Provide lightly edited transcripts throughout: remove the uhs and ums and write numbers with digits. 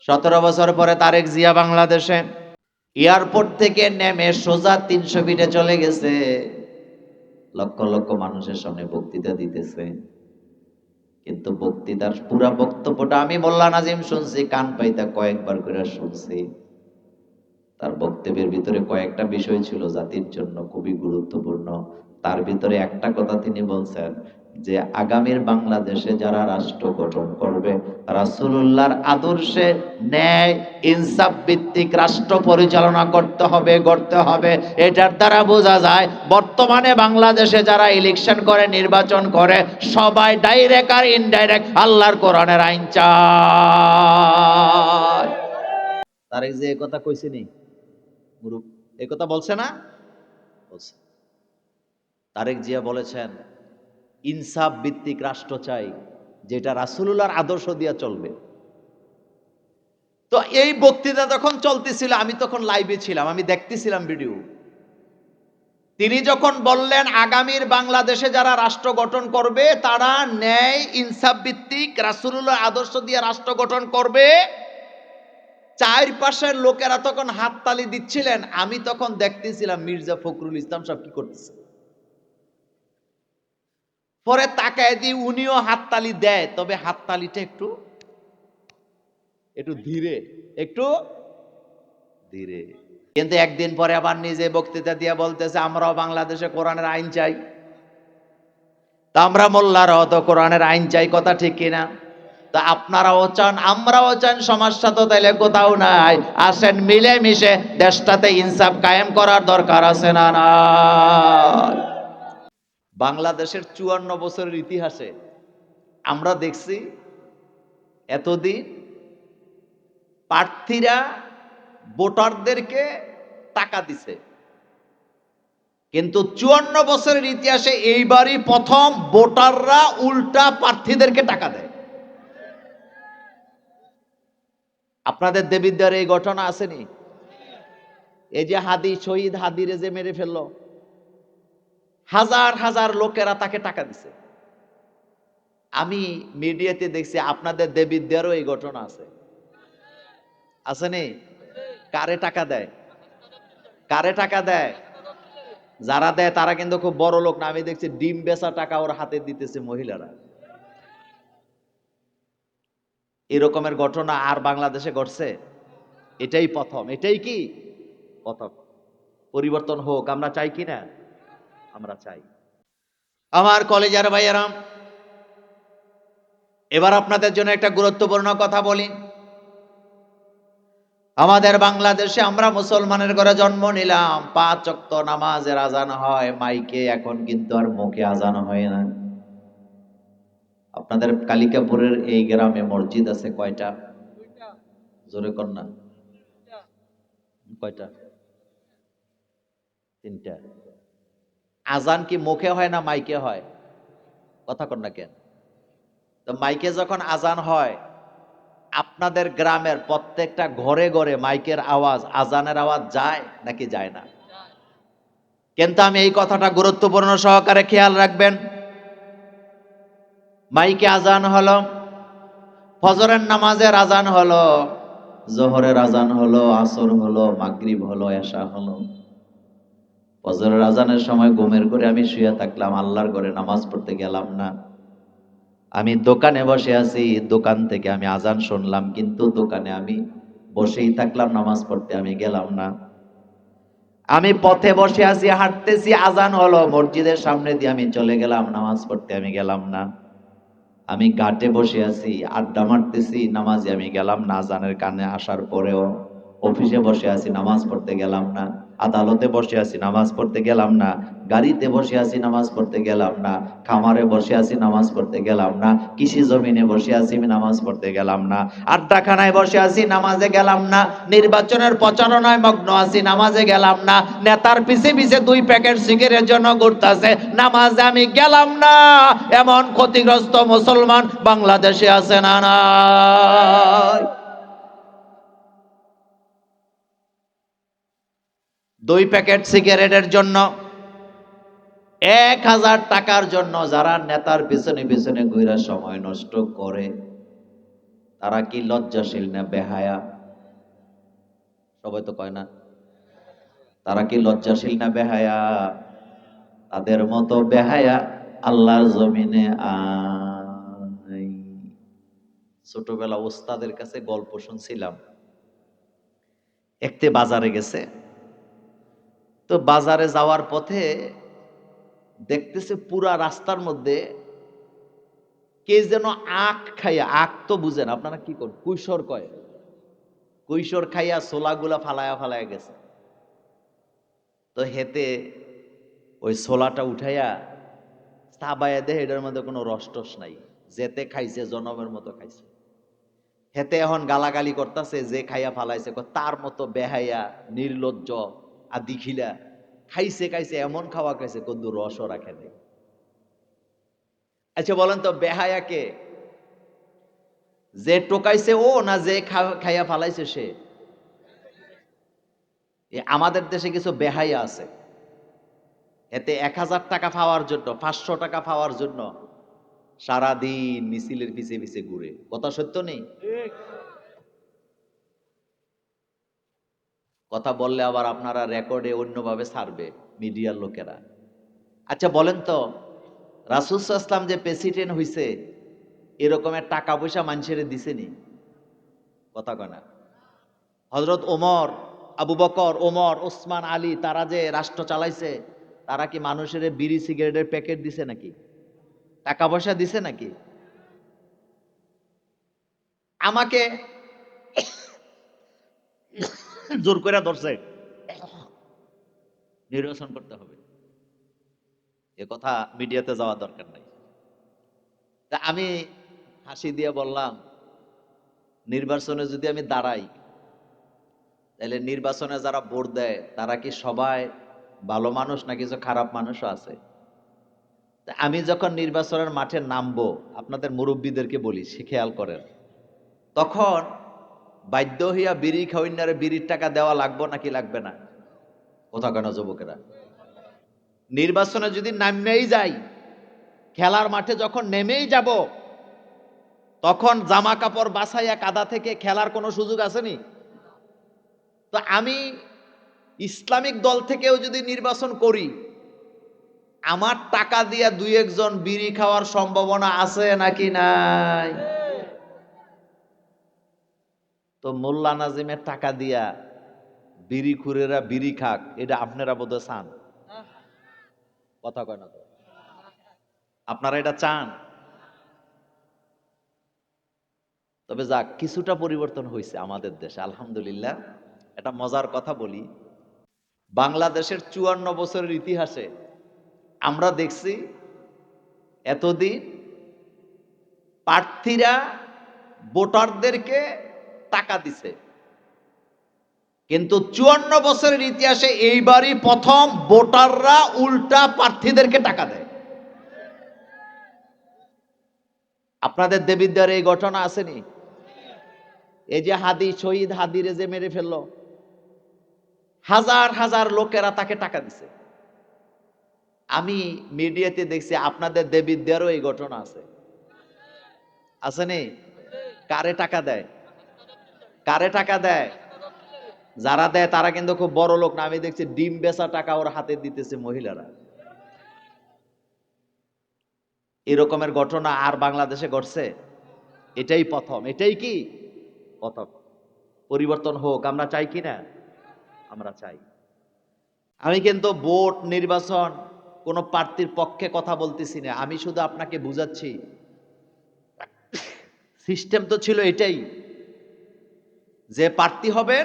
17 বছর পরে তারেক জিয়া বাংলাদেশে এয়ারপোর্ট থেকে নেমে সোজা 300 ফিটে চলে গেছে, লক্ষ লক্ষ মানুষের সামনে বক্তৃতা দিতেছে। কিন্তু বক্তৃতার পুরা বক্তব্যটা আমি মোল্লা নাজিম শুনছি, কান পাইতা কয়েকবার করে শুনছি। তার বক্তব্যের ভিতরে কয়েকটা বিষয় ছিল জাতির জন্য খুবই গুরুত্বপূর্ণ। তার ভিতরে একটা কথা তিনি বলছেন যে আগামীর বাংলাদেশে যারা রাষ্ট্র গঠন করবে রাসূলুল্লাহর আদর্শে ন্যায় ইনসাফ ভিত্তিক রাষ্ট্র পরিচালনা করতে হবে, গড়তে হবে। এটার দ্বারা বোঝা যায় বর্তমানে বাংলাদেশে যারা ইলেকশন করে, নির্বাচন করে, সবাই ডাইরেক্ট আর ইনডাইরেক্ট আল্লাহর কোরআনের আইন চায়। তারেক যে এই কথা কইছিনি, এই কথা বলছে না? বলছে। তারেক জিয়া বলেছেন ইনসাফ ভিত্তিক রাষ্ট্র চাই, যেটা রাসূলুল্লাহর আদর্শ দিয়া চলবে। তো এই বক্তৃতা যখন চলতেছিল, আমি তখন লাইভে ছিলাম, আমি দেখতেছিলাম ভিডিও। তিনি যখন বললেন আগামীর বাংলাদেশে যারা রাষ্ট্র গঠন করবে তারা ন্যায় ইনসাফ ভিত্তিক রাসূলুল্লাহর আদর্শ দিয়ে রাষ্ট্র গঠন করবে, চারপাশের লোকেরা তখন হাততালি দিচ্ছিলেন। আমি তখন দেখতেছিলাম মির্জা ফখরুল ইসলাম সব কি করতেছে। পরে তাকায় দিয়ে উনিও হাততালি দেয়, তবে হাততালিটা একটু ধীরে, একটু ধীরে। কিন্তু একদিন পরে আবার নিজে বক্তৃতা দিয়ে বলতেছে আমরাও বাংলাদেশে কোরআনের আইন চাই। তা আমরা মোল্লারাও তো কোরআনের আইন চাই, কথা ঠিক কিনা? তা আপনারাও চান, আমরাও চান, সমস্যা তো তাইলে কোথাও নাই। আসেন মিলে মিশে দেশটাতে ইনসাফ কায়েম করার দরকার আছে না? না, বাংলাদেশের 54 বছরের ইতিহাসে আমরা দেখছি এতদিন প্রার্থীরা ভোটারদেরকে টাকা দিছে, কিন্তু 54 বছরের ইতিহাসে এইবারই প্রথম ভোটাররা উল্টা প্রার্থীদেরকে টাকা দেয়। আপনাদের দেবিদ্বারে এই ঘটনা আসেনি? এই যে হাদি, শহীদ হাদিরে যে মেরে ফেললো, হাজার হাজার লোকেরা তাকে টাকা দিছে। আমি মিডিয়াতে দেখছি আপনাদের দেবিদ্বারও এই ঘটনা আছে, আসেনি? কারে টাকা দেয়? কারে টাকা দেয়? যারা দেয় তারা কিন্তু খুব বড় লোক না। আমি দেখছি ডিম বেচা টাকা ওর হাতে দিতেছে মহিলারা। এরকমের ঘটনা আর বাংলাদেশে ঘটছে? এটাই প্রথম। এটাই কি প্রথম। পরিবর্তন হোক, আমরা চাই কি না? আমরা চাই। আমার কলেজের ভাইয়েরা, এবার আপনাদের জন্য একটা গুরুত্বপূর্ণ কথা বলি। আমাদের বাংলাদেশে আমরা মুসলমানের ঘরে জন্ম নিলাম, 5 ওয়াক্ত নামাজের আজান হয় মাইকে, এখন কিন্তু আর মুখে আজান হয় না। আপনাদের কালিকাপুরের এই গ্রামে মসজিদ আছে কয়টা? জোরে কর না। কয়টা? 3টা। আজান কি মুখে হয় না মাইকে হয়? কথা কর না কেন? তো মাইকে যখন আজান হয়, আপনাদের গ্রামের প্রত্যেকটা ঘরে ঘরে মাইকের আওয়াজ, আজানের আওয়াজ যায় নাকি যায় না? কিন্তু আমি এই কথাটা গুরুত্বপূর্ণ সহকারে খেয়াল রাখবেন। মাইকে আজান হলো, ফজরের নামাজের আজান হলো, জোহরের আজান হলো, আসর হলো, মাগরিব হলো, এশা হলো। ফজরের আজানের সময় ঘুমের ঘরে আমি শুয়ে থাকলাম, আল্লাহর ঘরে নামাজ পড়তে গেলাম না। আমি দোকানে বসে আছি, দোকান থেকে আমি আজান শুনলাম, কিন্তু দোকানে আমি বসেই থাকলাম, নামাজ পড়তে আমি গেলাম না। আমি পথে বসে আছি, হাঁটতেছি, আজান হলো, মসজিদের সামনে দিয়ে আমি চলে গেলাম, নামাজ পড়তে আমি গেলাম না। আমি ঘাটে বসে আছি, আড্ডা মারতেছি, নামাজে আমি গেলাম না আজানের কানে আসার পরেও। অফিসে বসে আছি, নামাজ পড়তে গেলাম না। আদালতে বসে আছি, নামাজ পড়তে গেলাম না। গাড়িতে বসে আছি, নামাজ পড়তে গেলাম না। খামারে বসে আছি, নামাজ পড়তে গেলাম না। কৃষি জমিনে বসে আছি, আমি নামাজ পড়তে গেলাম না। আড্ডাখানায় বসে আছি, নামাজে গেলাম না। নির্বাচনের প্রচারণায় মগ্ন আছি, নামাজে গেলাম না। নেতার পিছে পিছে 2 প্যাকেট সিগারেটের জন্য ঘুরতেছে, নামাজে আমি গেলাম না। এমন ক্ষতিগ্রস্ত মুসলমান বাংলাদেশে আছে না? নাই? 2 প্যাকেট সিগারেটের জন্য, 1000 টাকার জন্য যারা নেতার পিছনে পিছনে ঘুরে সময় নষ্ট করে, তারা কি লজ্জাশীল না বেহায়া? সবাই তো কয় না। তারা কি লজ্জাশীল না বেহায়া? তাদের মতো বেহায়া আল্লাহর জমিনে নাই। ছোটবেলা ওস্তাদের কাছে গল্প শুনছিলাম। একটি বাজারে গেছে, তো বাজারে যাওয়ার পথে দেখতেছে পুরা রাস্তার মধ্যে কে যেন আখ খাইয়া, আখ তো বুঝেন আপনারা, কি করেন কুইশর কয়, কুইশর খাইয়া ছোলাগুলা ফালায়া ফালায়া গেছে। তো হেতে ওই ছোলাটা উঠাইয়া চাবাইয়া দেয়, এটার মধ্যে কোনো রস টস নাই, যেতে খাইছে জনমের মতো খাইছে। হেতে এখন গালাগালি করতেছে যে খাইয়া ফালাইছে, তার মতো বেহাইয়া নির্লজ্জ আদি খিলা খাইছে, খাইছে এমন খাওয়া খাইছে কদ্দু রসও রাখে নেই। আচ্ছা বলেন তো বেহায়াকে, যে টোকাইছে ও না যে খাইয়া ফালাইছে সে? আমাদের দেশে কিছু বেহাইয়া আছে, এতে 1000 টাকা পাওয়ার জন্য, 500 টাকা পাওয়ার জন্য সারাদিন মিছিলের পিছে পিছে ঘুরে। কথা সত্য নেই? কথা বললে আবার আপনারা রেকর্ডে অন্যভাবে ছাড়বে মিডিয়ার লোকেরা। আচ্ছা বলেন তো রাসূল সাল্লাল্লাহু আলাইহি ওয়াসাল্লাম যে প্রেসিডেন্ট হইছে, এরকমের টাকা পয়সা মানুষের দিছেনি? কথা কয় না। হযরত ওমর, আবু বকর, ওমর, ওসমান, আলী, তারা যে রাষ্ট্র চালাইছে, তারা কি মানুষের বিড়ি সিগারেটের প্যাকেট দিছে নাকি? টাকা পয়সা দিছে নাকি? আমাকে জোর করে ধরছে, নির্বাচন করতে হবে, এ কথা মিডিয়াতে যাওয়া দরকার নাই। তা আমি হাসি দিয়ে বললাম, নির্বাচনে যদি আমি দাঁড়াই, তাহলে নির্বাচনে যারা ভোট দেয় তারা কি সবাই ভালো মানুষ না কিছু খারাপ মানুষও আছে? তা আমি যখন নির্বাচনের মাঠে নামবো, আপনাদের মুরব্বীদেরকে বলি, সে খেয়াল করেন, তখন বাধ্য হইয়া বিড়ি খাওয়াইনারে বিড়ির টাকা দেওয়া লাগবো নাকি লাগবে না? কথা কেন যুবকেরা? নির্বাচনে যদি নামেই যাই, খেলার মাঠে যখন নেমেই যাব, তখন জামা কাপড় বাছাইয়া কাদা থেকে খেলার কোনো সুযোগ আসেনি? তো আমি ইসলামিক দল থেকেও যদি নির্বাচন করি, আমার টাকা দিয়া 2-1 জন বিড়ি খাওয়ার সম্ভাবনা আছে নাকি নাই? তো মোল্লা নাজিমের টাকা দিয়া বিড়ি খুরেরা বিড়ি খাক, এটা আপনারা বোধহয় চান? কথা কয় না তো? আপনারা এটা চান? তবে যাক, কিছুটা পরিবর্তন হয়েছে আমাদের দেশে আলহামদুলিল্লাহ। এটা মজার কথা বলি, বাংলাদেশের 54 বছরের ইতিহাসে আমরা দেখছি এতদিন প্রার্থীরা ভোটারদেরকে টাকা দিছে, কিন্তু 54 বছরের ইতিহাসে এইবারই প্রথম ভোটাররা উল্টা প্রার্থীদেরকে টাকা দেয়। আপনাদের দেবিদ্বারে এই ঘটনা আসেনি? এই যে হাদি, শহীদ হাদিরে যে মেরে ফেললো, হাজার হাজার লোকেরা তাকে টাকা দিছে। আমি মিডিয়াতে দেখছি আপনাদের দেবিদ্বারও এই ঘটনা আছে, আসেনি? কারে টাকা দেয়? কারে টাকা দেয়? যারা দেয় তারা কিন্তু খুব বড় লোক না, আমি দেখছি ডিম বেচা টাকা ওর হাতে দিতেছে মহিলারা। এরকমের ঘটনা আর বাংলাদেশে ঘটছে? এটাই প্রথম। এটাই কি প্রথম। পরিবর্তন হোক, আমরা চাই কি না? আমরা চাই। আমি কিন্তু ভোট নির্বাচন কোন প্রার্থীর পক্ষে কথা বলতেছি না, আমি শুধু আপনাকে বুঝাচ্ছি সিস্টেম তো ছিল এটাই, যে প্রার্থী হবে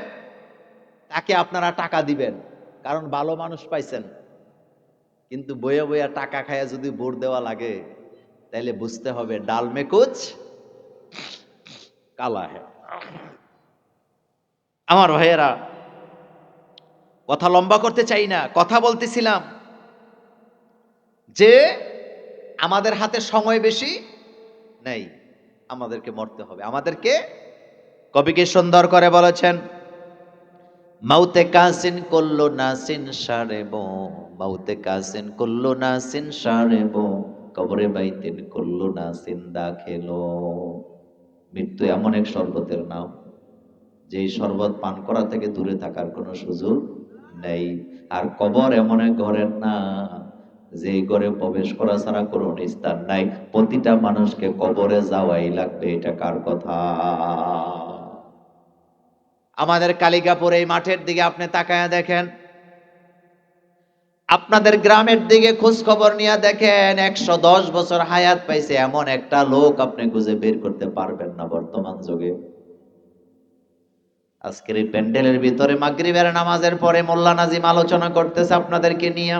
তাকে আপনারা টাকা দিবেন, কারণ ভালো মানুষ পাইছেন। কিন্তু বইয়া বইয়া টাকা খায়া যদি ভোট দেওয়া লাগে, তাইলে বুঝতে হবে ডাল মে কুছ কালা হ্যায়। আমার ভাইয়েরা, কথা লম্বা করতে চাই না, কথা বলতেছিলাম যে আমাদের হাতে সময় বেশি নেই, আমাদেরকে মরতে হবে। আমাদেরকে, কবি কি সুন্দর করে বলেছেন, মাউতে কাসিন কুল্লু নাসিন সারেবো, মাউতে কাসিন কুল্লু নাসিন সারেবো, কবরে বাইতিন কুল্লু নাসিন দাখিলো। মৃত্যু এমন এক শরবতের নাম, যেই শরবত পান করা থেকে দূরে থাকার কোনো সুযোগ নেই। আর কবর এমন এক ঘরের নাম, যে ঘরে প্রবেশ করা ছাড়া কোনো স্থান নাই। প্রতিটা মানুষকে কবরে যাওয়াই লাগবে। এটা কার কথা? আমাদের কালিকাপুর এই মাঠের দিকে আপনি তাকায়া দেখেন, আপনাদের গ্রামের দিকে খোঁজ খবর নিয়ে দেখেন, 110 বছর হায়াত পাইছে এমন একটা লোক আপনি খুঁজে বের করতে পারবেন না বর্তমান যুগে। আজকের এই প্যান্ডেলের ভিতরে মাগরিবের নামাজের পরে মোল্লা নাজিম আলোচনা করতেছে আপনাদেরকে নিয়ে।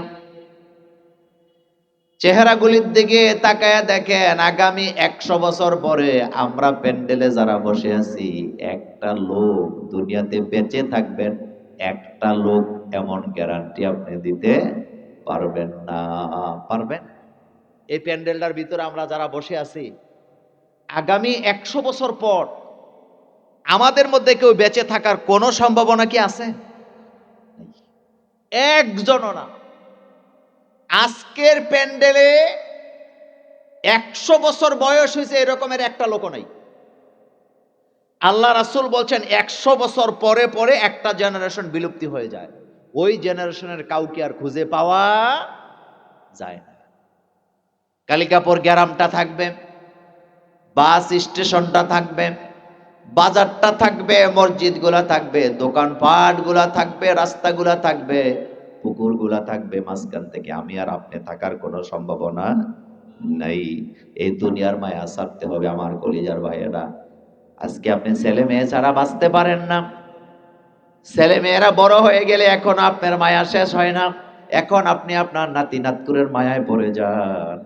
চেহারাগুলির দিকে তাকায়া দেখেন, আগামী 100 বছর পরে আমরা প্যান্ডেলে যারা বসে আছি, একটা লোক দুনিয়াতে বেঁচে থাকবেন, একটা লোক এমন গ্যারান্টি আপনি দিতে পারবেন না। পারবেন? এই প্যান্ডেলটার ভিতরে আমরা যারা বসে আছি, আগামী 100 বছর পর আমাদের মধ্যে কেউ বেঁচে থাকার কোনো সম্ভাবনা কি আছে? একজনও না। আজকের প্যান্ডেলে 100 বছর বয়স হয়েছে এরকমের একটা লোক নাই। আল্লাহ রাসূল বলছেন 100 বছর পরে পরে একটা জেনারেশন বিলুপ্তি হয়ে যায়, ওই জেনারেশনের কাউকে আর খুঁজে পাওয়া যায় না। কালিকাপুর গ্রামটা থাকবে, বাস স্টেশনটা থাকবে, বাজারটা থাকবে, মসজিদগুলা থাকবে, দোকানপাটগুলা থাকবে, রাস্তাগুলা থাকবে, পুকুরগুলা থাকবে। মাঝখান থেকে আমি আর আপনি থাকার কোনো সম্ভাবনা নাই। এই দুনিয়ার মায়া ছাড়তে হবে আমার কলিজার ভাইয়েরা। আজকে আপনি ছেলে মেয়ে ছাড়া বাঁচতে পারেন না। ছেলে মেয়েরা বড় হয়ে গেলে এখন আপনার মায়া শেষ হয় না, এখন আপনি আপনার নাতি নাতকুরের মায়ায় পড়ে যান।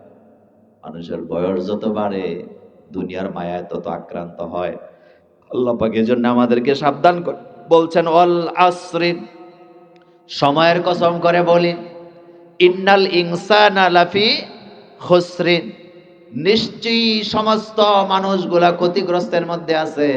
মানুষের বয়স যত বাড়ে দুনিয়ার মায়ায় তত আক্রান্ত হয়। আল্লাহ পাক এজন্য আমাদেরকে সাবধান করে বলছেন, ওয়াল আসরি, সময়ের কসম করে বলি, ইন্নাল ইনসানা লাফি খুসরিন, নিশ্চয়ই সমস্ত মানুষগুলা ক্ষতিগ্রস্তের মধ্যে আছে,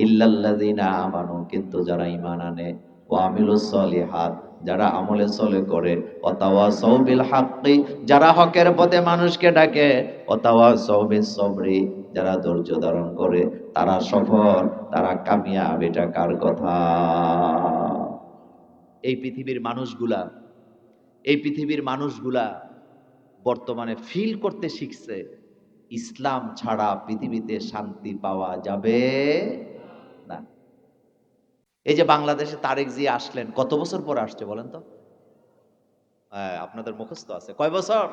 ইল্লাল্লাযিনা আমানু, কিন্তু যারা ঈমান আনে, ওয়া আমিলুস সলিহাত, যারা আমলে সলে করে, ওয়া তাওয়াসাউ বিল হাক্কি, যারা হকের পথে মানুষকে ডাকে, ওয়া তাওয়াসাউ বিস সবরি, যারা ধৈর্য ধারণ করে, তারা সফল, তারা কামিয়াব। এটা কার কথা? এই পৃথিবীর মানুষগুলা, এই পৃথিবীর মানুষগুলা বর্তমানে ফিল করতে শিখছে, ইসলাম ছাড়া পৃথিবীতে শান্তি পাওয়া যাবে না। এই যে বাংলাদেশে তারেক জিয়া আসলেন, কত বছর পরে আসছে বলেন তো? আপনাদের মুখস্থ আছে কয় বছর?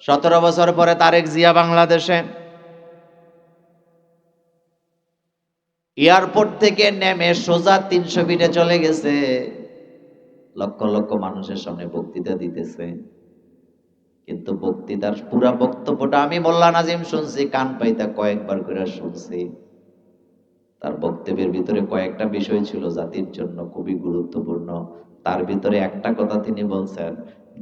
17 বছর পরে তারেক জিয়া বাংলাদেশে। এয়ারপোর্ট থেকে নেমে সোজা 300 ফিটে চলে গেছে, লক্ষ লক্ষ মানুষের সামনে বক্তৃতা দিতেছে। কিন্তু বক্তৃতার পুরা বক্তব্যটা আমি মোল্লা নাজিম শুনছি, কান পাইতা কয়েকবার করে শুনছি। তার বক্তব্যের ভিতরে কয়েকটা বিষয় ছিল জাতির জন্য খুবই গুরুত্বপূর্ণ। তার ভিতরে একটা কথা তিনি বলছেন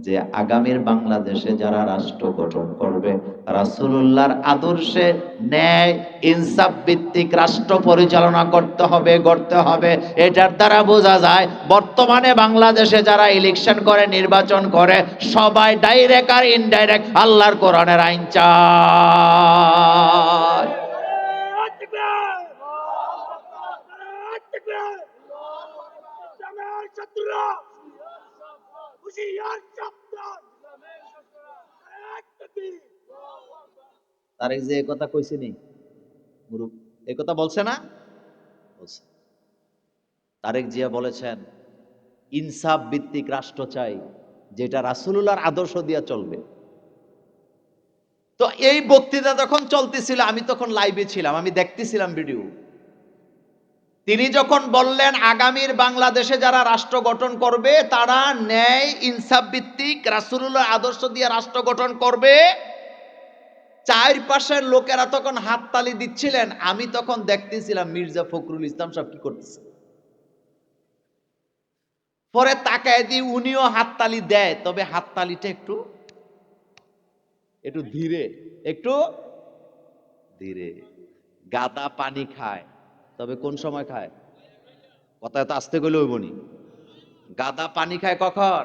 যে আগামীর বাংলাদেশে যারা রাষ্ট্র গঠন করবে, রাসূলুল্লাহর আদর্শে ন্যায় ইনসাফ ভিত্তিক রাষ্ট্র পরিচালনা করতে হবে, গড়তে হবে। এটার দ্বারা বোঝা যায় বর্তমানে বাংলাদেশে যারা ইলেকশন করে, নির্বাচন করে, সবাই ডাইরেক্ট আর ইনডাইরেক্ট আল্লাহর কোরআনের আইন চায়। তারেক যে কথা কইছে নি, এই কথা বলছে না? বলছে। তারেক জিয়া বলেছেন ইনসাফ ভিত্তিক রাষ্ট্র চাই, যেটা রাসূলুল্লাহর আদর্শ দিয়া চলবে। তো এই বক্তৃতা যখন চলতেছিল, আমি তখন লাইভে ছিলাম, আমি দেখতেছিলাম ভিডিও। তিনি যখন বললেন আগামীর বাংলাদেশে যারা রাষ্ট্র গঠন করবে, তারা ন্যায় ইনসাফ ভিত্তিক রাসূলুল্লাহর আদর্শ দিয়ে রাষ্ট্র গঠন করবে, চারপাশের লোকেরা তখন হাততালি দিচ্ছিলেন। আমি তখন দেখতেছিলাম মির্জা ফখরুল ইসলাম সব কি করতেছে। পরে তাকায় দিয়ে উনিও হাততালি দেয়, তবে হাততালিটা একটু একটু ধীরে, একটু ধীরে। গাদা পানি খায়, তবে কোন সময় খায়? কথা তো আসতে গেলে হইবনি। গাদা পানি খায় কখন?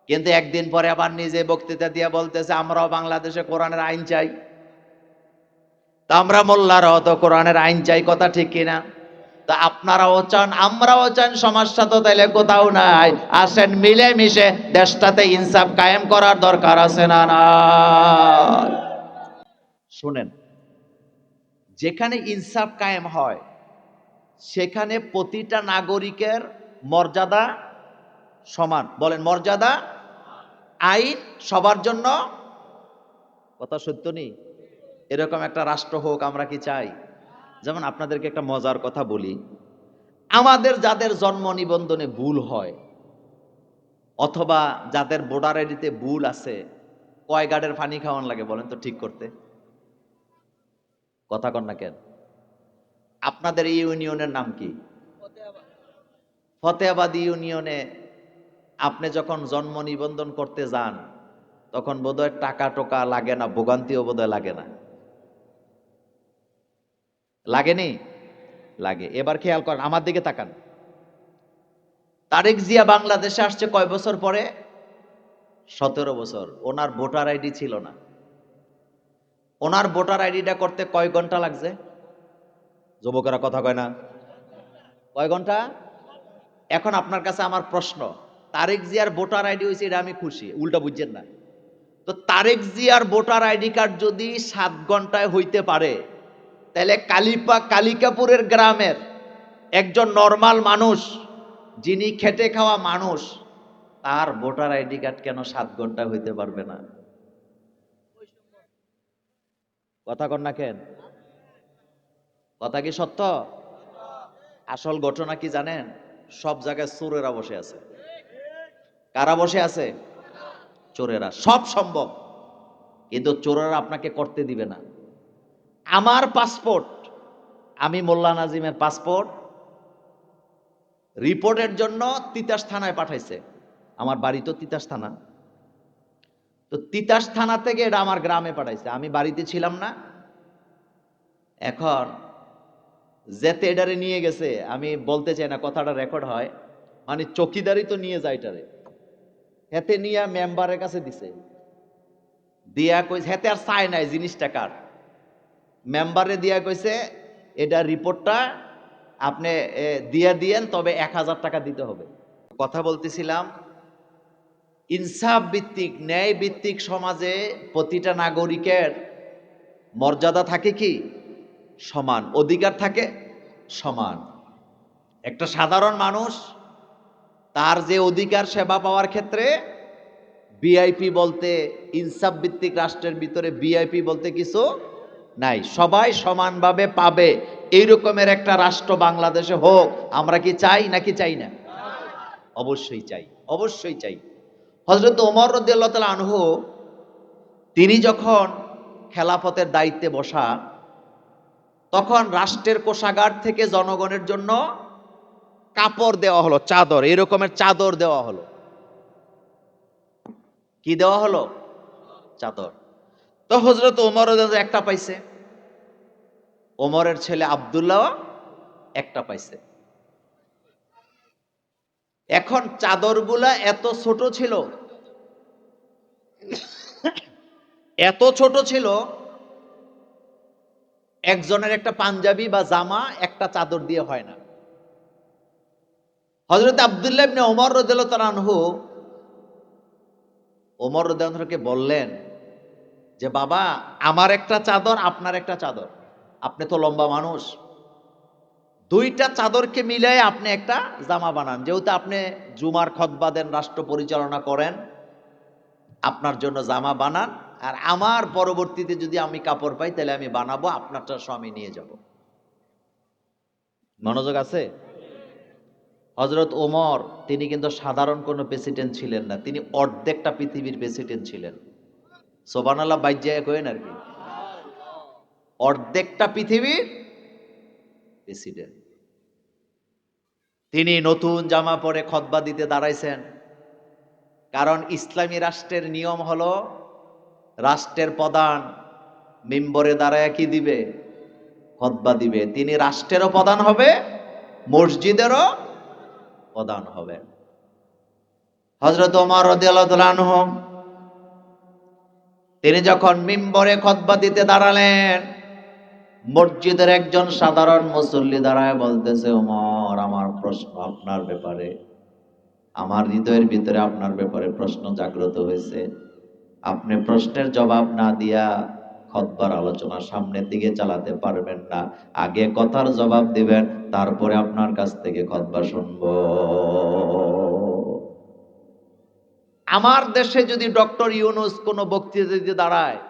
কিন্তু একদিন পরে আবার নিজে বক্তৃতা দিয়ে বলতেছে আমরাও বাংলাদেশে কোরআনের আইন চাই। তা আমরা মোল্লারাও তো কোরআনের আইন চাই, কথা ঠিক কিনা? তা আপনারাও চান, আমরাও চান, সমস্যা তো তাইলে কোথাও নাই। আসেন মিলে মিশে দেশটাতে ইনসাফ কায়েম করার দরকার আছে না না? শুনেন, যেখানে ইনসাফ কায়েম হয় সেখানে প্রতিটা নাগরিকের মর্যাদা সমান। বলেন মর্যাদা, আইন সবার জন্য। কথা সত্য নেই? এরকম একটা রাষ্ট্র হোক আমরা কি চাই? যেমন আপনাদেরকে একটা মজার কথা বলি, আমাদের যাদের জন্ম নিবন্ধনে ভুল হয় অথবা যাদের ভোটার আইডিতে ভুল আছে, কয় গার্ডের পানি খাওয়ান লাগে বলেন তো ঠিক করতে? কথা কন না কেন? আপনাদের এই ইউনিয়নের নাম কি? ফতেহাবাদ ইউনিয়নে আপনি যখন জন্ম নিবন্ধন করতে যান তখন বোধহয় টাকা টোকা লাগে না, ভোগান্তিও বোধহয় লাগে না? লাগেনি? লাগে। এবার খেয়াল করেন, আমার দিকে তাকান। তারেক জিয়া বাংলাদেশে আসছে কয় বছর পরে? 17 বছর। ওনার ভোটার আইডি ছিল না। ওনার ভোটার আইডিটা করতে কয় ঘন্টা লাগছে? যুবকেরা কথা কয় না? কয় ঘন্টা? এখন আপনার কাছে আমার প্রশ্ন, তারেক জিয়ার ভোটার আইডি হয়েছে এটা আমি খুশি, উল্টা বুঝছেন না? তো তারেক জিয়ার ভোটার আইডি কার্ড যদি 7 ঘন্টায় হইতে পারে, তাহলে কালিকাপুরের গ্রামের একজন নরমাল মানুষ, যিনি খেটে খাওয়া মানুষ, তার ভোটার আইডি কার্ড কেন 7 ঘন্টায় হইতে পারবে না? কথা কন না কেন? কথা কি সত্য? আসল ঘটনা কি জানেন? সব জায়গায় চোরেরা বসে আছে। কারা বসে আছে? চোরেরা। সব সম্ভব, কিন্তু চোরেরা আপনাকে করতে দিবে না। আমার পাসপোর্ট, আমি মোল্লা নাজিমের পাসপোর্ট রিপোর্টের জন্য তিতাস থানায় পাঠাইছে। আমার বাড়ি তো তিতাস থানা। তো তিতাস থানা থেকে এটা আমার গ্রামে পাঠাইছে, আমি বাড়িতে ছিলাম না। এখন যেতে এটারে নিয়ে গেছে, আমি বলতে চাই না, কথাটা রেকর্ড হয়, মানে চকিদারি তো নিয়ে যায় এটারে, হেতে নিয়ে মেম্বারের কাছে দিছে। দিয়া কইছে, হেতে আর চায় নাই জিনিসটা কার, মেম্বারে দিয়া কইছে এটা রিপোর্টটা আপনি দিয়া দিয়েন, তবে 1000 টাকা দিতে হবে। কথা বলতেছিলাম, ইনসাফ ভিত্তিক ন্যায় ভিত্তিক সমাজে প্রতিটা নাগরিকের মর্যাদা থাকে কি? সমান। অধিকার থাকে সমান। একটা সাধারণ মানুষ তার যে অধিকার সেবা পাওয়ার ক্ষেত্রে ভিআইপি বলতে, ইনসাফ ভিত্তিক রাষ্ট্রের ভিতরে ভিআইপি বলতে কিছু নাই, সবাই সমানভাবে পাবে। এই রকমের একটা রাষ্ট্র বাংলাদেশে হোক আমরা কি চাই নাকি চাই না? অবশ্যই চাই, অবশ্যই চাই। হযরত ওমর রাদিয়াল্লাহু তাআলা আনহু, তিনি যখন খেলাফতের দায়িত্বে বসা, তখন রাষ্ট্রের কোষাগার থেকে জনগণের জন্য কাপড় দেওয়া হলো, চাদর, এরকমের চাদর দেওয়া হলো। কি দেওয়া হলো? চাদর। তো হযরত ওমর রাদিয়াল্লাহু একটা পাইছে, ওমরের ছেলে আব্দুল্লাহ একটা পাইছে। এখন চাদরগুলা এত ছোট ছিল, এত ছোট ছিল, একজনের একটা পাঞ্জাবি বা জামা একটা চাদর দিয়ে হয় না। হযরত আব্দুল্লাহ ইবনে ওমর রাদিয়াল্লাহু তাআলা আনহু ওমর রাদিয়াল্লাহু আনহুকে বললেন যে, বাবা আমার একটা চাদর, আপনার একটা চাদর, আপনি তো লম্বা মানুষ, দুইটা চাদরকে মিলাই আপনি একটা জামা বানান, যেহেতু আপনি জুমার খুতবা দেন, রাষ্ট্র পরিচালনা করেন, আপনার জন্য জামা বানান, আর আমার পরবর্তীতে যদি আমি কাপড় পাই তাহলে আমি বানাবো, আপনারটা আমি নিয়ে যাব। মনোযোগ আছে? হযরত ওমর, তিনি কিন্তু সাধারণ কোনো প্রেসিডেন্ট ছিলেন না, তিনি অর্ধেকটা পৃথিবীর প্রেসিডেন্ট ছিলেন। সুবহানাল্লাহ বাইজ্জায় কইেন আর কি, অর্ধেকটা পৃথিবীর প্রেসিডেন্ট। তিনি নতুন জামা পরে খুতবা দিতে দাঁড়াইছেন, কারণ ইসলামী রাষ্ট্রের নিয়ম হলো রাষ্ট্রের প্রধান মিম্বরে দাঁড়ায় কি দিবে? খুতবা দিবে। তিনি রাষ্ট্রেরও প্রধান হবে, মসজিদেরও প্রধান হবে। হযরত ওমর রাদিয়াল্লাহু তাআলা আনহু, তিনি যখন মিম্বরে খুতবা দিতে দাঁড়ালেন, মসজিদের একজন সাধারণ মুসল্লি দাঁড়ায় বলতেছে, ওমর, আমার প্রশ্ন আপনার ব্যাপারে, আমার হৃদয়ের ভিতরে আপনার ব্যাপারে প্রশ্ন জাগ্রত হয়েছে। আপনি প্রশ্নের জবাব না দিয়া খুতবার আলোচনা সামনের দিকে চালাতে পারবেন না। আগে কথার জবাব দিবেন, তারপরে আপনার কাছ থেকে খুতবা শুনবো। আমার দেশে যদি ডক্টর ইউনূস কোনো বক্তৃতা দিতে দাঁড়ায়,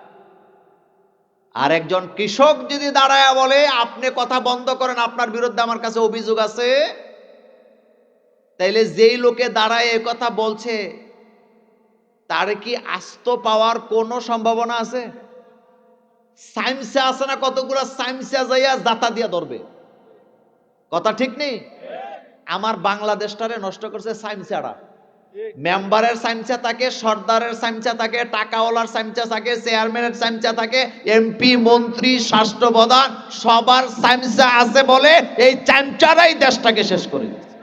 আর একজন কৃষক যদি দাঁড়ায় বলে আপনি কথা বন্ধ করেন, আপনার বিরুদ্ধে আমার কাছে অভিযোগ আছে, তাইলে যেই লোকে দাঁড়ায় এ কথা বলছে তার কি আস্ত পাওয়ার কোনো সম্ভাবনা আছে? সাইমসে আছে না কতগুলো, সাইমসে যাইয়া জাতা দিয়া ধরবে। কথা ঠিক নেই? আমার বাংলাদেশটারে নষ্ট করছে সাইমসারা। মেম্বারের সাইমসা থাকে, সর্দারের সাইমসা থাকে, টাকাওয়ালার সাইমসা থাকে, চেয়ারম্যানের সাইমসা থাকে, এমপি, মন্ত্রী, রাষ্ট্রপ্রধান সবার সাইমসা আছে বলে এই চামচারাই দেশটাকে শেষ করে দিচ্ছে।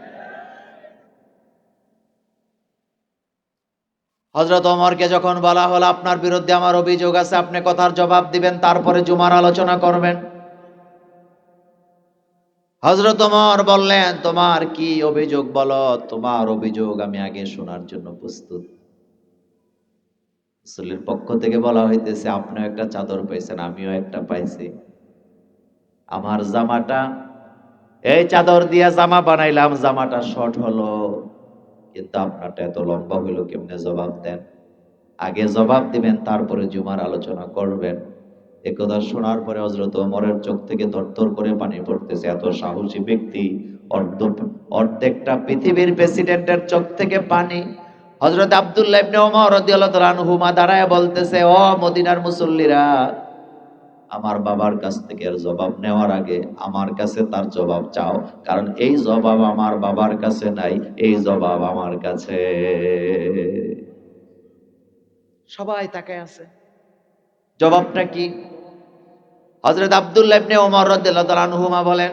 হযরত ওমরকে যখন বলা হলো আপনার বিরুদ্ধে আমার অভিযোগ আছে, আপনি কথার জবাব দিবেন, তারপরে জুমার আলোচনা করবেন। হযরত ওমর বললেন, তোমার কি অভিযোগ বলো, তোমার অভিযোগ আমি আগে শোনার জন্য প্রস্তুত। রাসূলের পক্ষ থেকে বলা হইতেছে, আপনিও একটা চাদর পাইছেন, আমিও একটা পাইছি। আমার জামাটা, এই চাদর দিয়া জামা বানাইলাম, জামাটা শর্ট হলো, কিন্তু আপনারটা এত লম্বা হইলো কেমনে? জবাব দেন। আগে জবাব দিবেন, তারপরে জুমার আলোচনা করবেন। একথা শোনার পরে হযরত ওমরের চোখ থেকে থরথর করে পানি পড়তেছে। এত সাহসী ব্যক্তি, অর্ধেকটা পৃথিবীর প্রেসিডেন্টের চোখ থেকে পানি। হযরত আব্দুল্লাহ ইবনে ওমর রাদিয়াল্লাহু তাআলা আনহুমা দাঁড়ায় বলতেছে, ও মদিনার মুসল্লিরা, আমার বাবার কাছ থেকে এর জবাব নেওয়ার আগে আমার কাছে তার জবাব চাও, কারণ এই জবাব আমার বাবার কাছে নাই, এই জবাব আমার কাছে। সবাই তাকায় আছে, জবাবটা কি? হযরত আব্দুল্লাহ ইবনে ওমর রাদিয়াল্লাহু তাআলা আনহুমা বলেন,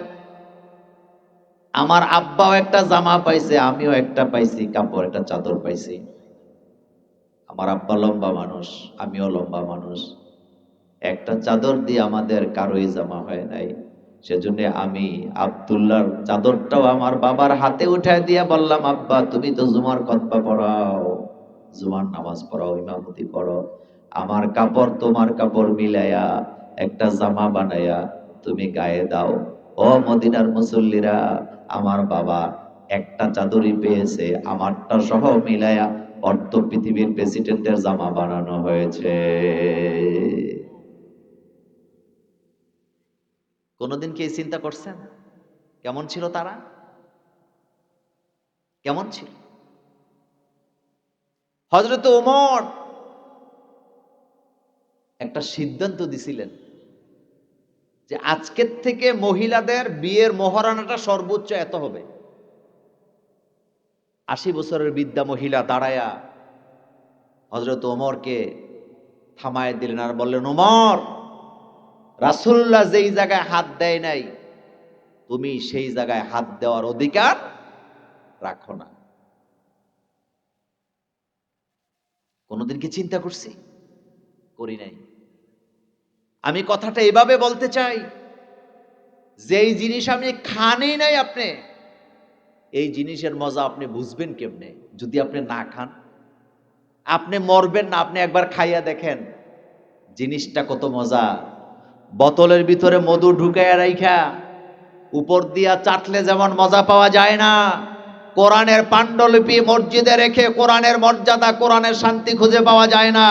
আমার আব্বাও একটা জামা পাইছে, আমিও একটা পাইছি, কাপড়, একটা চাদর পাইছি। আমার আব্বা লম্বা মানুষ, আমিও লম্বা মানুষ, একটা চাদর দিয়ে আমাদের কারোই জামা হয় নাই। সেজন্য আমি আব্দুল্লাহর চাদরটাও আমার বাবার হাতে উঠায় দিয়ে বললাম, আব্বা তুমি তো জুমার খুতবা পড়াও, জুমার নামাজ পড়াও, ইমামতি করো, আমার কাপড় তোমার কাপড় মিলাইয়া একটা জামা বানাইয়া তুমি গায়ে দাও। ও মদিনার মুসল্লিরা, আমার বাবা একটা চাদরই পেয়েছে, আমারটা সহ মিলাইয়া অর্ধ পৃথিবীর প্রেসিডেন্টের জামা বানানো হয়েছে। কোনদিন কি এই চিন্তা করছেন কেমন ছিল তারা? কেমন ছিল? হযরত ওমর একটা সিদ্ধান্ত দিছিলেন যে আজকের থেকে মহিলাদের বিয়ের মহারণাটা সর্বোচ্চ এত হবে। ৮০ বছরের বৃদ্ধা মহিলা দাঁড়ায়া হযরত ওমরকে থামায় দিলেন আর বললেন, ওমর, রাসূলুল্লাহ যেই জায়গায় হাত দেয় নাই তুমি সেই জায়গায় হাত দেওয়ার অধিকার রাখো না। কোনদিন কি চিন্তা করছি? করি নাই। আমি কথাটা এভাবে বলতে চাই, যেই জিনিস আমি খানই নাই আপনি, এই জিনিসের মজা আপনি বুঝবেন কেমনে যদি আপনি না খান? আপনি মরবেন না, আপনি একবার খাইয়া দেখেন জিনিসটা কত মজা। বোতলের ভিতরে মধু ঢুকাইয়া রাইখা উপর দিয়া চাটলে যেমন মজা পাওয়া যায় না, কোরআনের পাণ্ডুলিপি মসজিদে রেখে কোরআনের মর্যাদা, কোরআনের শান্তি খুঁজে পাওয়া যায় না।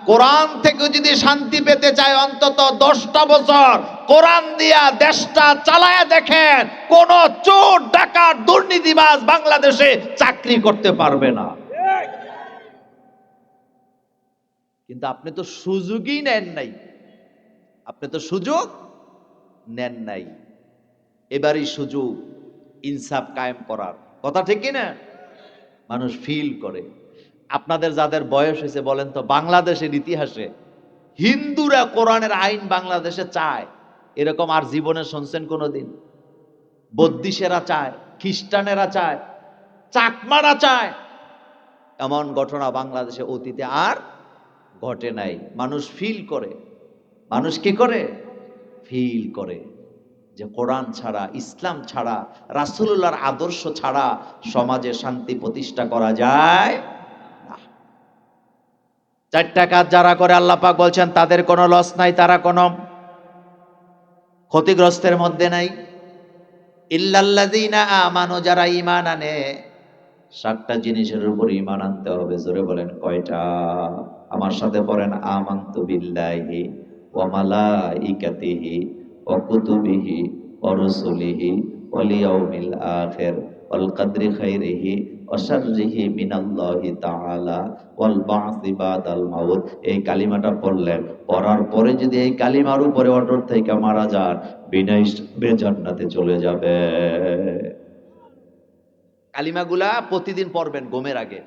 কোরআন থেকে যদি শান্তি পেতে চায় অন্তত 10টা বছর কোরআন দিয়া দেশটা চালায়া দেখেন, কোন চোর, ডাকাত, দুর্নীতিবাজ বাংলাদেশে চাকরি করতে পারবে না। কিন্তু আপনি তো সুযোগই নেন নাই, আপনি তো সুযোগ নেন নাই। এবারই সুযোগ ইনসাফ কায়েম করার, কথা ঠিক কিনা? মানুষ ফিল করে। আপনাদের যাদের বয়স হয়েছে বলেন তো, বাংলাদেশের ইতিহাসে হিন্দুরা কোরআনের আইন বাংলাদেশে চায় এরকম আর জীবনে শুনছেন কোনোদিন? বদ্দিসেরা চায়, খ্রিস্টানেরা চায়, চাকমারা চায়, এমন ঘটনা বাংলাদেশে অতীতে আর ঘটে নাই। মানুষ ফিল করে। মানুষ কি করে? ফিল করে যে কোরআন ছাড়া, ইসলাম ছাড়া, রাসূলুল্লাহর আদর্শ ছাড়া সমাজে শান্তি প্রতিষ্ঠা করা যায় না। চারটা কাজ যারা করে আল্লাহ পাক বলছেন তাদের কোনো লস নাই, তারা কোনো ক্ষতিগ্রস্তের মধ্যে নাই। ইল্লাল্লাযীনা আমানু, যারা ঈমান আনে। সাতটা জিনিসের উপর ঈমান আনতে হবে। জোরে বলেন কয়টা? আমার সাথে পড়েন, আমানতু বিল্লাহি ওয়া মালাইকাতিহি ওয়া কুতুবিহি ওয়া রুসুলিহি ওয়াল ইয়াউমিল আখির ওয়াল কদরি খাইরিহি ওয়া শাররিহি মিনাল্লাহি তাআলা ওয়াল বা'সি বাদাল মাউত। এই কালিমাটা পড়লেন, পড়ার পরে যদি এই কালিমার উপরে অটল থেকে মারা যান, বিনা হিসাবে জান্নাতে চলে যাবে। কালিমাগুলা প্রতিদিন পড়বেন ঘুমের আগে।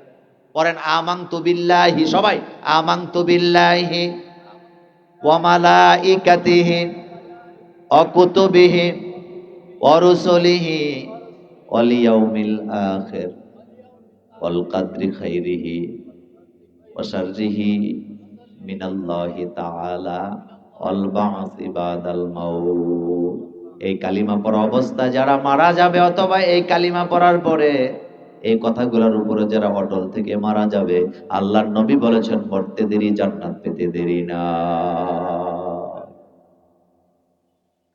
পড়েন আমানতু বিল্লাহি, সবাই আমানতু বিল্লাহি ওয়া মালাইকাতিহি ওয়া কুতুবিহি ওয়া রুসুলিহি ওয়াল ইয়াউমিল আখির ওয়াল কদরি খাইরিহি ওয়া শাররিহি মিনাল্লাহি তাআলা ওয়াল বা'সি বাদাল মাউত। এই কালিমা পড়া অবস্থায় যারা মারা যাবে, অথবা এই কালিমা পড়ার পরে এই কথাগুলোর উপরে যারা অটল থেকে মারা যাবে, আল্লাহর নবী বলেছেন মরতে দেরি, জান্নাত পেতে দেরি না।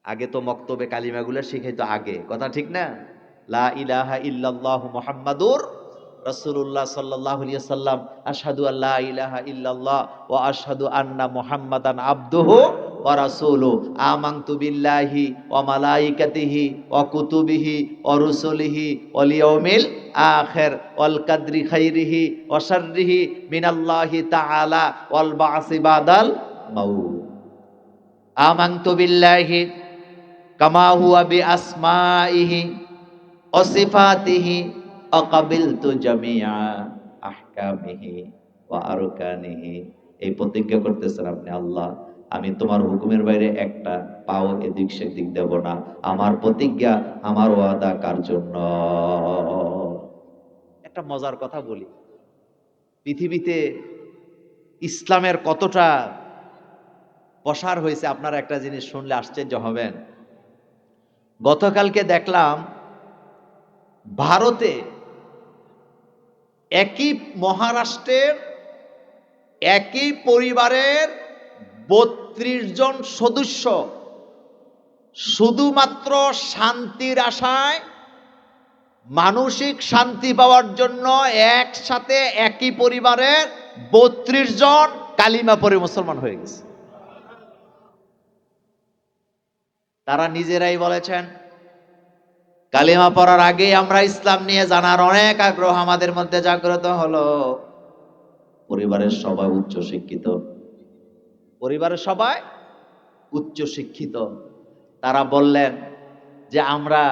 আগে তো মক্তবে কালিমাগুলো শিখাইতো আগে, কথা ঠিক না? লা ইলাহা ইল্লাল্লাহু মুহাম্মাদুর রাসূলুল্লাহ সাল্লাল্লাহু আলাইহি ওয়াসাল্লাম, আশহাদু আল্লা ইলাহা ইল্লাল্লাহ ওয়া আশহাদু আন্না মুহাম্মাদান আবদুহু ওয়া রাসূলুহু, আমানতু বিল্লাহি ওয়া মালাইকাতিহি ওয়া কুতুবিহি ওয়া রুসুলিহি ওয়াল ইয়াউমিল আখির ওয়াল কদরি খাইরিহি ওয়া শাররিহি মিনাল্লাহি তাআলা ওয়াল বা'সি বাদাল মাউত। আমানতু বিল্লাহি কামা হুয়া বিআসমাইহি ওয়া সিফাতিহি ওয়া কাবিলতু জামিআ আহকামিহি ওয়া আরকানিহি। এই প্রতিজ্ঞা করতেছেন আপনি, আল্লাহ আমি তোমার হুকুমের বাইরে একটা পাও এদিক সেদিক দেব না। আমার প্রতিজ্ঞা, আমার ওয়াদা কার জন্য? একটা মজার কথা বলি, পৃথিবীতে ইসলামের কতটা প্রসার হয়েছে আপনারা একটা জিনিস শুনলে আশ্চর্য হবেন। গতকালকে দেখলাম ভারতে একই মহারাষ্ট্রের একই পরিবারের ৩২ জন সদস্য শুধুমাত্র শান্তির আশায়, মানসিক শান্তি পাওয়ার জন্য একসাথে একই পরিবারের ৩২ জন কালিমা পড়ে মুসলমান হয়ে গেছে। তারা নিজেরাই বলেছেন কালিমা পড়ার আগেই আমরা ইসলাম নিয়ে জানার অনেক আগ্রহ আমাদের মধ্যে জাগ্রত হলো। পরিবারের সবাই উচ্চ শিক্ষিত, পরিবারের সবাই উচ্চ শিক্ষিত। তারা বললেন যে আমরা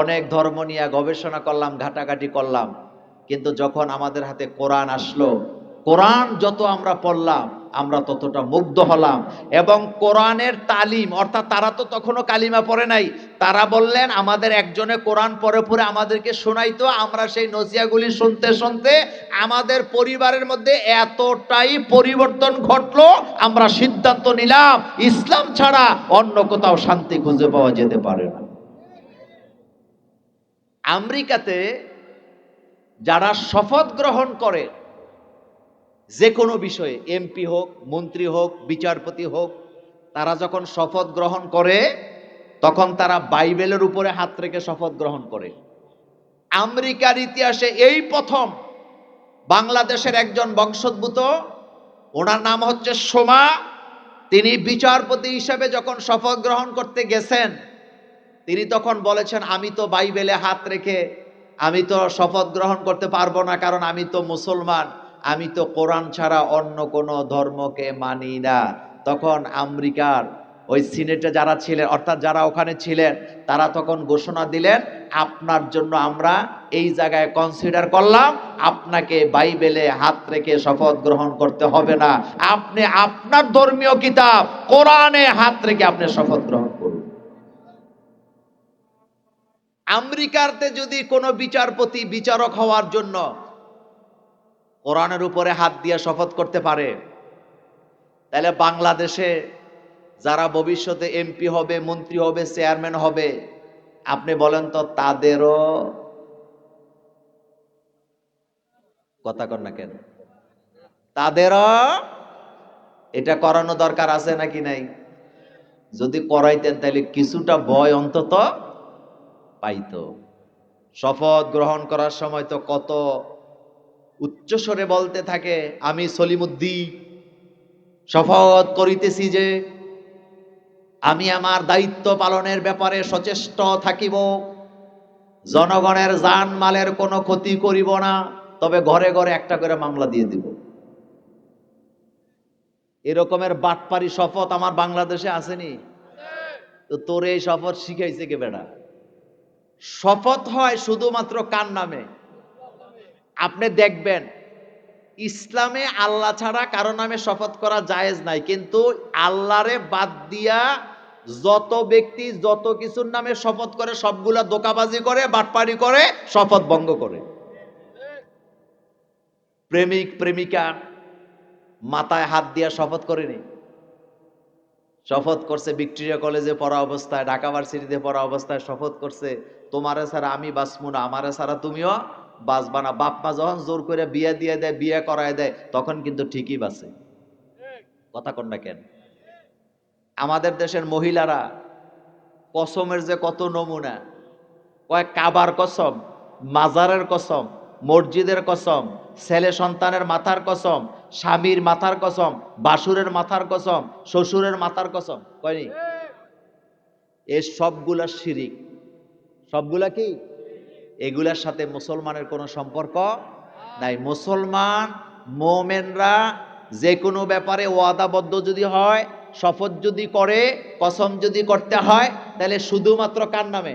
অনেক ধর্ম নিয়ে গবেষণা করলাম, ঘাটাঘাটি করলাম, কিন্তু যখন আমাদের হাতে কোরআন আসলো, কোরআন যত আমরা পড়লাম আমরা ততটা মুগ্ধ হলাম। এবং কোরআনের তালিম, অর্থাৎ তারা তো তখনও কালিমা পড়ে নাই, তারা বললেন আমাদের একজনে কোরআন পড়ে পড়ে আমাদেরকে শোনাইতো, আমরা সেই নসিহাগুলি শুনতে শুনতে আমাদের পরিবারের মধ্যে এতটাই পরিবর্তন ঘটলো, আমরা সিদ্ধান্ত নিলাম ইসলাম ছাড়া অন্য কোথাও শান্তি খুঁজে পাওয়া যেতে পারে না। আমেরিকাতে যারা শপথ গ্রহণ করে যে কোনো বিষয়ে, এমপি হোক, মন্ত্রী হোক, বিচারপতি হোক, তারা যখন শপথ গ্রহণ করে তখন তারা বাইবেলের উপরে হাত রেখে শপথ গ্রহণ করে। আমেরিকার ইতিহাসে এই প্রথম বাংলাদেশের একজন বংশোদ্ভূত, ওনার নাম হচ্ছে সোমা, তিনি বিচারপতি হিসেবে যখন শপথ গ্রহণ করতে গেছেন, তিনি তখন বলেছেন আমি তো বাইবেলে হাত রেখে আমি তো শপথ গ্রহণ করতে পারবো না, কারণ আমি তো মুসলমান, আমি তো কোরআন ছাড়া অন্য কোনো ধর্মকে মানি না। তখন আমেরিকার ওই সিনেটে যারা ছিলেন, অর্থাৎ যারা ওখানে ছিলেন, তারা তখন ঘোষণা দিলেন আপনার জন্য আমরা এই জায়গায় কনসিডার করলাম, আপনাকে বাইবেলে হাত রেখে শপথ গ্রহণ করতে হবে না, আপনি আপনার ধর্মীয় কিতাব কোরআনে হাত রেখে আপনি শপথ গ্রহণ করুন। আমেরিকাতে যদি কোনো বিচারপতি বিচারক হওয়ার জন্য কোরআনের উপরে হাত দিয়ে শপথ করতে পারে, তাহলে বাংলাদেশে যারা ভবিষ্যতে এমপি হবে, মন্ত্রী হবে, চেয়ারম্যান হবে, আপনি বলেন তো তাদেরও কথা কন না কেন, তাদেরও এটা করানো দরকার আছে নাকি নাই? যদি করাইতেন তাহলে কিছুটা ভয় অন্তত পাইতো। শপথ গ্রহণ করার সময় তো কত উচ্চস্বরে বলতে থাকে, আমি সলিমুদ্দিন শপথ করিতেছি যে আমি আমার দায়িত্ব পালনের ব্যাপারে সচেষ্ট থাকিব, জনগণের জান মালের কোনো ক্ষতি করিব না, তবে ঘরে ঘরে একটা করে মামলা দিয়ে দিব। এরকমের বাটপারি শপথ আমার বাংলাদেশে আসেনি? তো তোর এই শপথ শিখাইছে কে বেটা? শপথ হয় শুধুমাত্র কার নামে? আপনি দেখবেন ইসলামে আল্লাহ ছাড়া কারো নামে শপথ করা জায়েজ নাই, কিন্তু আল্লাহরে বাদ দিয়া যত ব্যক্তি যত কিছুর নামে শপথ করে সবগুলা ধোঁকাবাজি করে, বাটপারি করে, শপথ ভঙ্গ করে। প্রেমিক প্রেমিকা মাথায় হাত দিয়া শপথ করেনি, শপথ করছে ভিক্টোরিয়া কলেজে পড়া অবস্থায়, ঢাকা ভার্সিটিতে পড়া অবস্থায় শপথ করছে, তোমারে ছাড়া আমি বাঁচবো না, আমারে ছাড়া তুমিও বাঁচবা না। বাপ মা যখন জোর করে বিয়ে দিয়ে দেয়, বিয়ে করায় দেয়, তখন কিন্তু ঠিকই বাঁচে। কথা কন না কেন? আমাদের দেশের মহিলারা কসমের যে কত নমুনা, কয়েক কাবার কসম, মাজারের কসম, মসজিদের কসম, ছেলে সন্তানের মাথার কসম, স্বামীর মাথার কসম, বাসুরের মাথার কসম, শ্বশুরের মাথার কসম, কয়নি? এই সবগুলা শিরিক। সবগুলা কি? এগুলার সাথে মুসলমানের কোনো সম্পর্ক নাই। মুসলমান মোমেনরা যে কোনো ব্যাপারে ওয়াদাবদ্ধ যদি হয়, শপথ যদি করে, কসম যদি করতে হয়, তাহলে শুধুমাত্র কার নামে?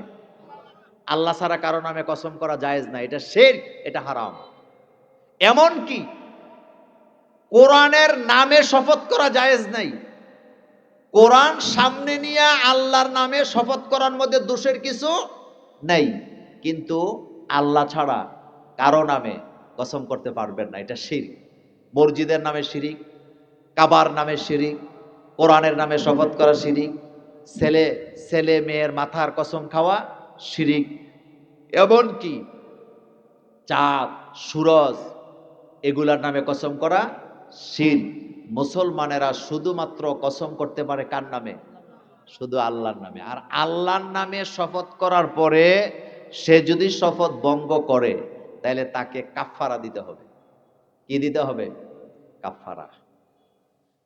আল্লাহ ছাড়া কারো নামে কসম করা জায়েজ না, এটা শিরক, এটা হারাম। এমন কি কোরআনের নামে শপথ করা জায়েজ নাই। কোরআন সামনে নিয়ে আল্লাহর নামে শপথ করার মধ্যে দোষের কিছু নাই, কিন্তু আল্লাহ ছাড়া কারো নামে কসম করতে পারবেন না, এটা শিরক। মসজিদের নামে শিরিক, কাবার নামে শিরিক, কোরআনের নামে শপথ করা শিরিক, ছেলে ছেলে মেয়ের মাথার কসম খাওয়া শিরিক, এমনকি চাঁদ সূরজ এগুলার নামে কসম করা শিরক। মুসলমানেরা শুধুমাত্র কসম করতে পারে কার নামে? শুধু আল্লাহর নামে। আর আল্লাহর নামে শপথ করার পরে সে যদি শপথ ভঙ্গ করে, তাহলে তাকে কাফফারা দিতে হবে। কি দিতে হবে? কাফফারা।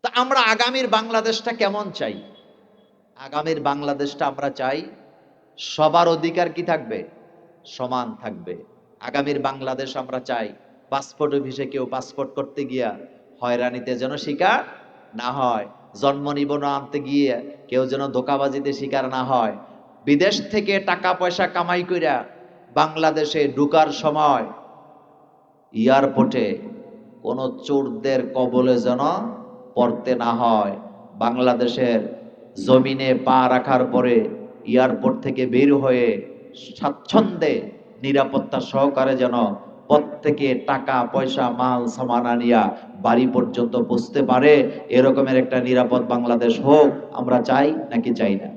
তা আমরা আগামীর বাংলাদেশটা কেমন চাই? আগামীর বাংলাদেশটা আমরা চাই সবার অধিকার কি থাকবে? সমান থাকবে। আগামীর বাংলাদেশ আমরা চাই পাসপোর্ট অফিসে কেউ পাসপোর্ট করতে গিয়া হয়রানিতে যেন শিকার না হয়, জন্ম নিবন্ধন আনতে গিয়ে কেউ যেন ধোঁকাবাজিতে শিকার না হয়, বিদেশ থেকে টাকা পয়সা কামাই কইরা বাংলাদেশে ঢুকার সময় এয়ারপোর্টে কোনো চোরদের কবলে যেন পড়তে না হয়। বাংলাদেশের জমিনে পা রাখার পরে এয়ারপোর্ট থেকে বের হয়ে স্বাচ্ছন্দ্যে নিরাপত্তা সহকারে যেন প্রত্যেকে টাকা পয়সা মাল সামান আনিয়া বাড়ি পর্যন্ত পৌঁছতে পারে, এরকমের একটা নিরাপদ বাংলাদেশ হোক আমরা চাই নাকি চাই না?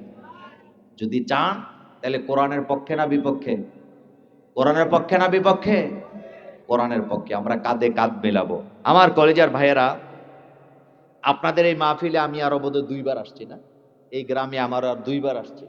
যদি চান তাহলে কোরআনের পক্ষে না বিপক্ষে? কোরআনের পক্ষে না বিপক্ষে? কোরআনের পক্ষে। আমরা কাঁধে কাঁধ মেলাবো। আমার কলেজার ভাইয়েরা, আপনাদের এই মাহফিলে আমি আরো বোধহয় 2 বার আসছি না? এই গ্রামে আমার আর 2 বার আসছি।